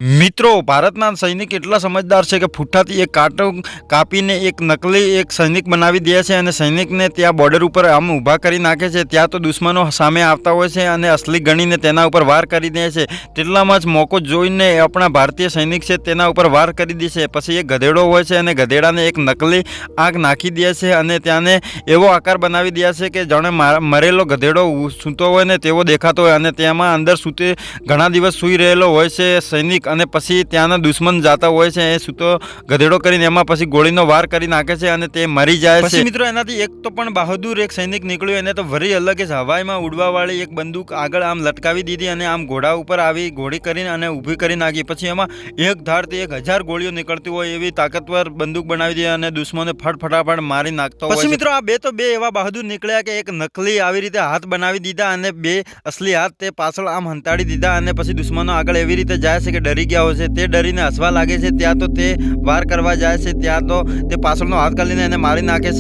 મિત્રો, ભારતના સૈનિક એટલા સમજદાર છે કે ફૂટથી એક કાંટો કાપીને એક નકલી એક સૈનિક બનાવી દે છે અને સૈનિકને ત્યાં બોર્ડર ઉપર આમ ઊભા કરી નાખે છે। ત્યાં તો દુશ્મનો સામે આવતા હોય છે અને અસલી ગણીને તેના ઉપર વાર કરી દે છે। તેટલામાં જ મોકો જોઈને આપણા ભારતીય સૈનિક છે તેના ઉપર વાર કરી દે છે। પછી એક ગધેડો હોય છે અને ગધેડાને એક નકલી આગ નાખી દે છે અને ત્યાંને એવો આકાર બનાવી દે છે કે જાણે મરેલો ગધેડો સૂતો હોય ને તેવો દેખાતો હોય અને તેમાં અંદર સૂતે ઘણા દિવસ સૂઈ રહેલો હોય છે સૈનિક। અને પછી ત્યાંના દુશ્મન જાતા હોય છે એ સૂતો ગધેડો કરીને એમાં પછી ગોળીનો વાર કરી નાખે છે અને તે મરી જાય છે। પછી મિત્રો એનાથી એક તો પણ બહાદુર એક સૈનિક નીકળ્યો, એને તો વરી અલગ જ હવાઈમાં ઉડવાવાળી એક બંદૂક આગળ આમ લટકાવી દીધી અને આમ ઘોડા ઉપર આવી ઘોડી કરીને અને ઊભી કરી નાખી। પછી એમાં એક ધારથી 1000 ગોળીઓ નીકળતી હોય એવી તાકાતવર બંદૂક બનાવી દે અને દુશ્મનને ફટાફટ મારી નાખતો હોય। પછી મિત્રો આ બે એવા બહાદુર નીકળ્યા કે એક નકલી આવી રીતે હાથ બનાવી દીધા અને બે અસલી હાથ તે પાછળ આમ હંતાડી દીધા અને પછી દુશ્મનો આગળ એવી રીતે જાય છે કે ડરી ગયા હોય છે। તે ડરીને હસવા લાગે છે। ત્યાં તો તે વાર કરવા જાય છે, ત્યાં તો તે પાછળનો હાથ કાઢીને એને મારી નાખે છે।